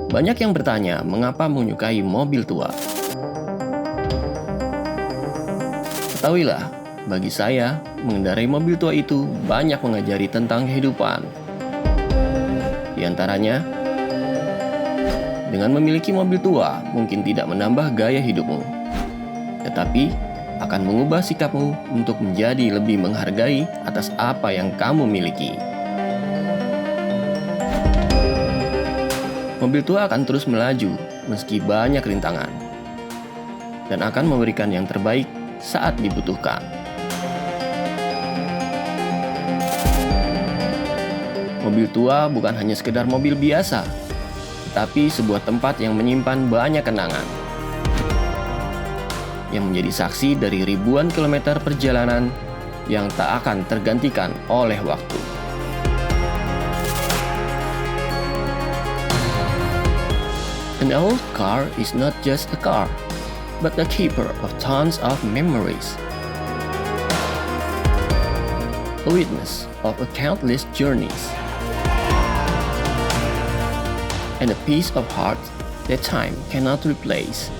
Banyak yang bertanya mengapa menyukai mobil tua. Ketahuilah, bagi saya, mengendarai mobil tua itu banyak mengajari tentang kehidupan. Di antaranya, dengan memiliki mobil tua mungkin tidak menambah gaya hidupmu, tetapi akan mengubah sikapmu untuk menjadi lebih menghargai atas apa yang kamu miliki. Mobil tua akan terus melaju meski banyak rintangan, dan akan memberikan yang terbaik saat dibutuhkan. Mobil tua bukan hanya sekedar mobil biasa, tetapi sebuah tempat yang menyimpan banyak kenangan, yang menjadi saksi dari ribuan kilometer perjalanan yang tak akan tergantikan oleh waktu. An old car is not just a car, but the keeper of tons of memories. A witness of countless journeys. And a piece of heart that time cannot replace.